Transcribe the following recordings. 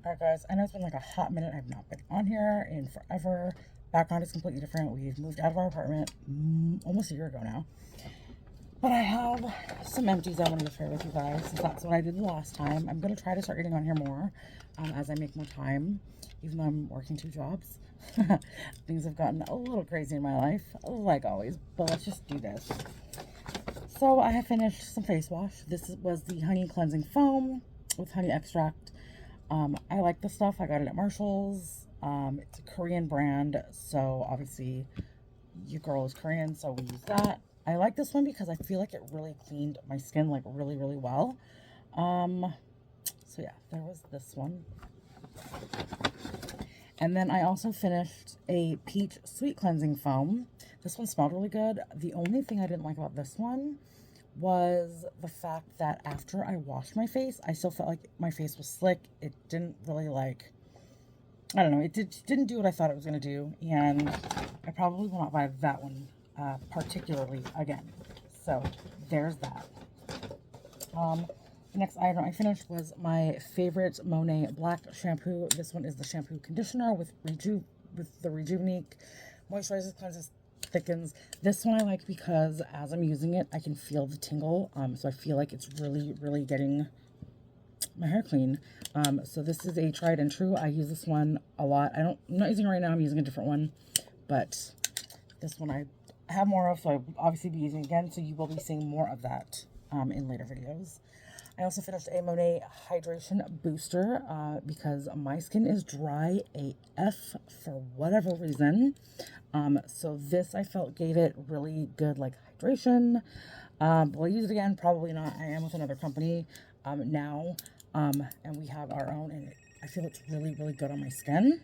Alright guys, I know it's been like a hot minute. I've not been on here in forever. Background is completely different. We've moved out of our apartment almost a year ago now. But I have some empties I wanted to share with you guys, since that's what I did the last time. I'm going to try to start getting on here more as I make more time, even though I'm working 2 jobs. Things have gotten a little crazy in my life, like always, but let's just do this. So I have finished some face wash. This was the honey cleansing foam with honey extract. I like the stuff. I got it at Marshall's. It's a Korean brand, so obviously your girl is Korean, so we use that. I like this one because I feel like it really cleaned my skin like really well. So yeah, there was this one. And then I also finished a peach sweet cleansing foam. This one smelled really good. The only thing I didn't like about this one was the fact that after I washed my face, I still felt like my face was slick. It didn't really like, I don't know, it didn't do what I thought it was going to do, and I probably will not buy that one particularly again. So there's that. The next item I finished was my favorite Monet Black shampoo. This one is the shampoo conditioner with the Rejuvenate, moisturizes, cleanses, thickens. This one I like because as I'm using it, I can feel the tingle. So I feel like it's really getting my hair clean. So this is a tried and true. I use this one a lot. I'm not using it right now. I'm using a different one, but this one I have more of, so I'll obviously be using it again. So you will be seeing more of that in later videos. I also finished a Monet Hydration Booster because my skin is dry AF for whatever reason. So this I felt gave it really good like hydration. Will I use it again? Probably not. I am with another company now, and we have our own, and I feel it's really good on my skin.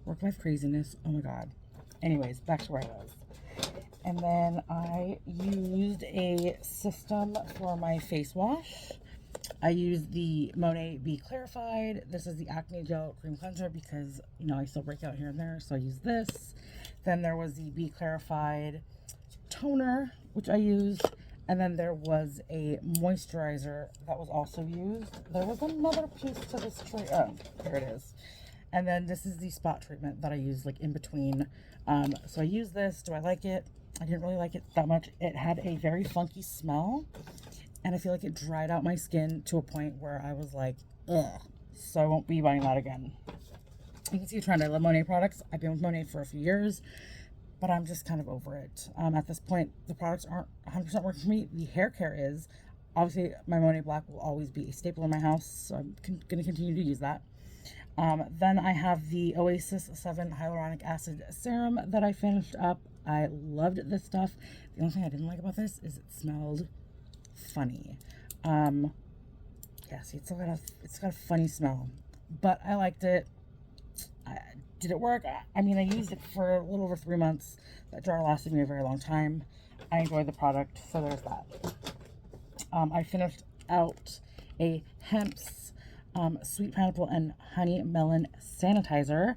Work life craziness. Oh my god. Anyways, back to where I was. And then I used a system for my face wash. I used the Monet Be Clarified. This is the Acne Gel Cream Cleanser because, you know, I still break out here and there, so I use this. Then there was the Be Clarified Toner, which I used. And then there was a moisturizer that was also used. There was another piece to this tray. Oh, there it is. And then this is the spot treatment that I use like in between. So I use this. Do I like it? I didn't really like it that much. It had a very funky smell, and I feel like it dried out my skin to a point where I was like, ugh. So I won't be buying that again. You can see a trend. I love Monet products. I've been with Monet for a few years, but I'm just kind of over it. At this point, the products aren't 100% working for me. The hair care is. Obviously, my Monet Black will always be a staple in my house, so I'm going to continue to use that. Then I have the Oasis 7 Hyaluronic Acid Serum that I finished up. I loved this stuff. The only thing I didn't like about this is it smelled funny. Yeah, see, it's got a funny smell, but I liked it. Did it work? I mean, I used it for a little over 3 months. That jar lasted me a very long time. I enjoyed the product, so there's that. I finished out a Hemp's Sweet Pineapple and Honey Melon Sanitizer.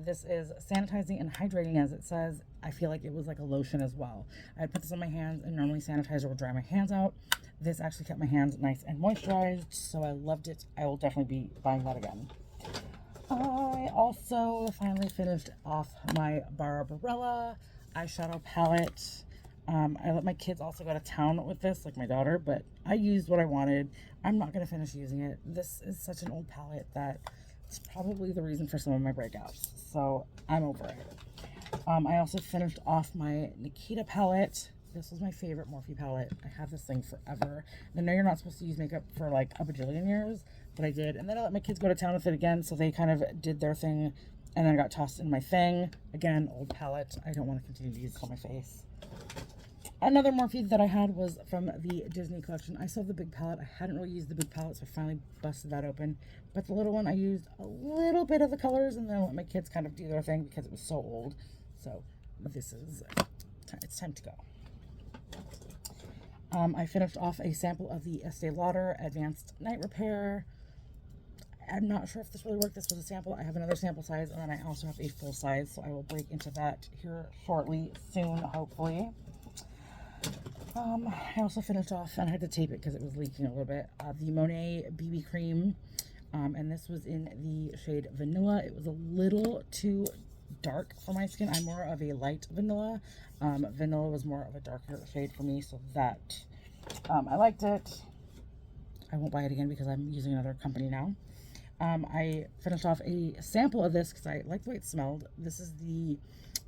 This is sanitizing and hydrating, as it says. I feel like it was like a lotion as well. I put this on my hands, and normally sanitizer will dry my hands out. This actually kept my hands nice and moisturized, so I loved it. I will definitely be buying that again. I also finally finished off my Barbarella eyeshadow palette. I let my kids also go to town with this, like my daughter, but I used what I wanted. I'm not going to finish using it. This is such an old palette that it's probably the reason for some of my breakouts, so I'm over it. I also finished off my Nikita palette. This was my favorite Morphe palette. I have this thing forever. I know you're not supposed to use makeup for like a bajillion years, but I did. And then I let my kids go to town with it again, so they kind of did their thing, and then it got tossed in my thing. Again, old palette. I don't want to continue to use this on my face. Another Morphe that I had was from the Disney collection. I still have the big palette. I hadn't really used the big palette, so I finally busted that open. But the little one, I used a little bit of the colors, and then I let my kids kind of do their thing because it was so old. So this is, it's time to go. I finished off a sample of the Estee Lauder Advanced Night Repair. I'm not sure if this really worked. This was a sample. I have another sample size, and then I also have a full size, so I will break into that here shortly, soon, hopefully. I also finished off, and I had to tape it because it was leaking a little bit, the Monet BB Cream. And this was in the shade Vanilla. It was a little too dark for my skin. I'm more of a light vanilla. Vanilla was more of a darker shade for me, so that I liked it. I won't buy it again because I'm using another company now. I finished off a sample of this because I liked the way it smelled. This is the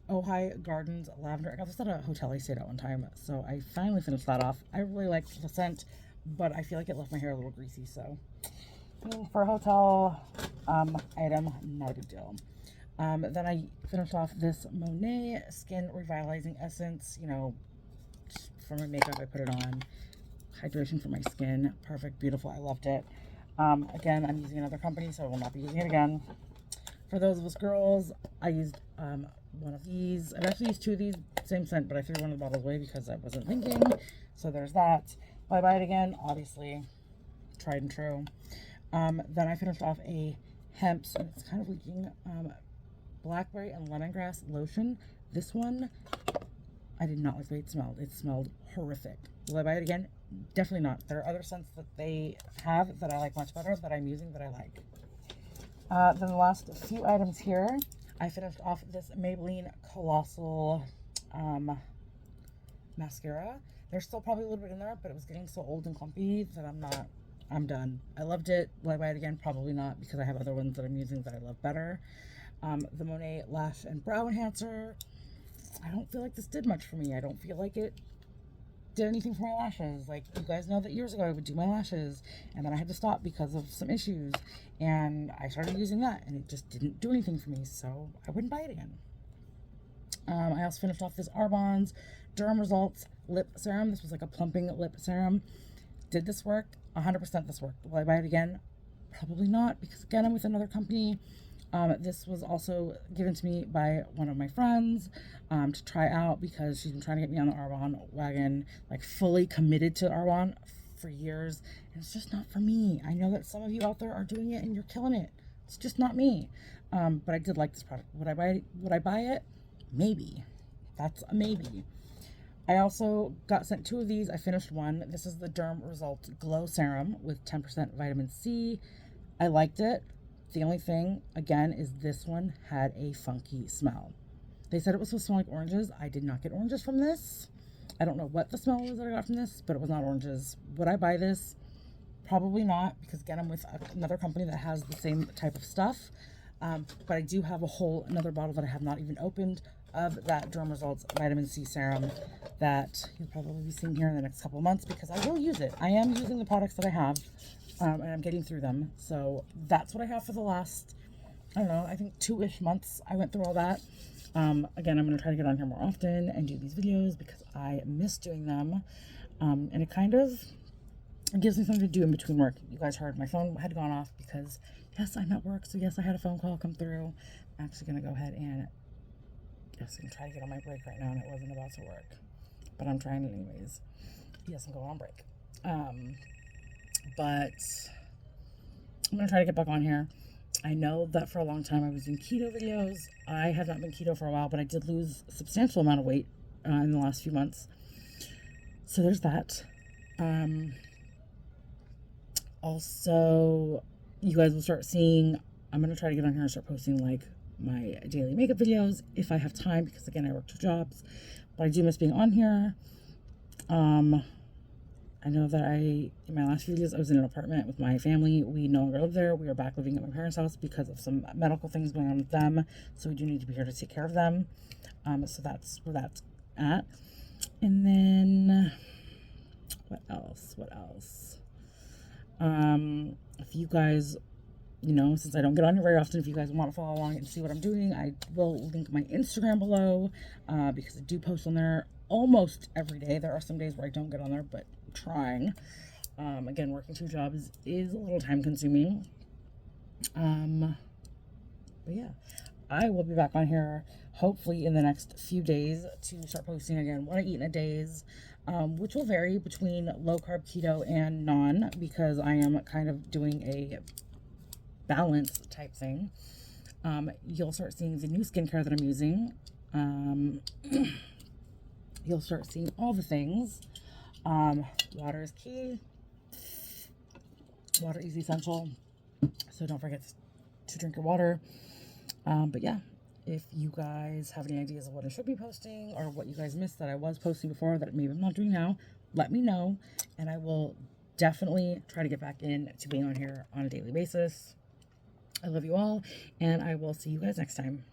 Ojai Gardens Lavender. I got this at a hotel I stayed at one time, so I finally finished that off. I really liked the scent, but I feel like it left my hair a little greasy, so for a hotel item, not a big deal. Then I finished off this Monet Skin Revitalizing Essence. You know, for my makeup, I put it on. Hydration for my skin. Perfect, beautiful. I loved it. Again, I'm using another company, so I will not be using it again. For those of us girls, I used one of these. I've actually used two of these, same scent, but I threw one of the bottles away because I wasn't thinking. So there's that. Will I buy it again? Obviously. Tried and true. Then I finished off a hemp, so it's kind of leaking, blackberry and lemongrass lotion. This one, I did not like the way it smelled. It smelled horrific. Will I buy it again? Definitely not. There are other scents that they have that I like much better, that I'm using, that I like. Then the last few items here, I finished off this Maybelline Colossal mascara. There's still probably a little bit in there, but it was getting so old and clumpy that I'm done. I loved it. Will I buy it again? Probably not, because I have other ones that I'm using that I love better. The Monet Lash and Brow Enhancer. I don't feel like this did much for me. I don't feel like it did anything for my lashes. Like, you guys know that years ago I would do my lashes, and then I had to stop because of some issues, and I started using that, and it just didn't do anything for me, so I wouldn't buy it again. I also finished off this Arbonne's Derm Results Lip Serum. This was like a plumping lip serum. Did this work? 100% this worked. Will I buy it again? Probably not, because again, I'm with another company. This was also given to me by one of my friends to try out, because she's been trying to get me on the Arbonne wagon, like fully committed to Arbonne for years, and it's just not for me. I know that some of you out there are doing it and you're killing it. It's just not me. But I did like this product. Would I buy it? Would I buy it? Maybe. That's a maybe. I also got sent two of these. I finished one. This is the Derm Results Glow Serum with 10% vitamin C. I liked it. The only thing, again, is this one had a funky smell. They said it was supposed to smell like oranges. I did not get oranges from this. I don't know what the smell was that I got from this, but it was not oranges. Would I buy this? Probably not, because again, I'm with another company that has the same type of stuff. But I do have another bottle that I have not even opened of that Derm Results Vitamin C Serum that you'll probably be seeing here in the next couple of months, because I will use it. I am using the products that I have, and I'm getting through them. So that's what I have for the last, I don't know, I think 2-ish months. I went through all that. Again, I'm going to try to get on here more often and do these videos because I miss doing them. And it kind of gives me something to do in between work. You guys heard my phone had gone off because, yes, I'm at work. So, yes, I had a phone call come through. I'm actually going to go ahead and, yes, I'm trying to get on my break right now, and it wasn't about to work. But I'm trying it anyways. Yes, I'm going on break. But I'm going to try to get back on here. I know that for a long time I was doing keto videos. I have not been keto for a while, but I did lose a substantial amount of weight in the last few months. So there's that. Also, you guys will start seeing, I'm going to try to get on here and start posting like my daily makeup videos if I have time, because again, I work 2 jobs, but I do miss being on here. I know that in my last few videos, I was in an apartment with my family. We no longer live there. We are back living at my parents' house because of some medical things going on with them. So we do need to be here to take care of them. So that's where that's at. And then, what else? If you guys, since I don't get on here very often, if you guys want to follow along and see what I'm doing, I will link my Instagram below, because I do post on there almost every day. There are some days where I don't get on there, but I'm trying. Again, working 2 jobs is a little time consuming. But yeah, I will be back on here hopefully in the next few days to start posting again what I eat in a days, which will vary between low carb, keto, and non, because I am kind of doing a balance type thing. You'll start seeing the new skincare that I'm using. You'll start seeing all the things. Water is key. Water is essential. So don't forget to drink your water. But yeah, if you guys have any ideas of what I should be posting or what you guys missed that I was posting before that maybe I'm not doing now, let me know. And I will definitely try to get back in to being on here on a daily basis. I love you all, and I will see you guys next time.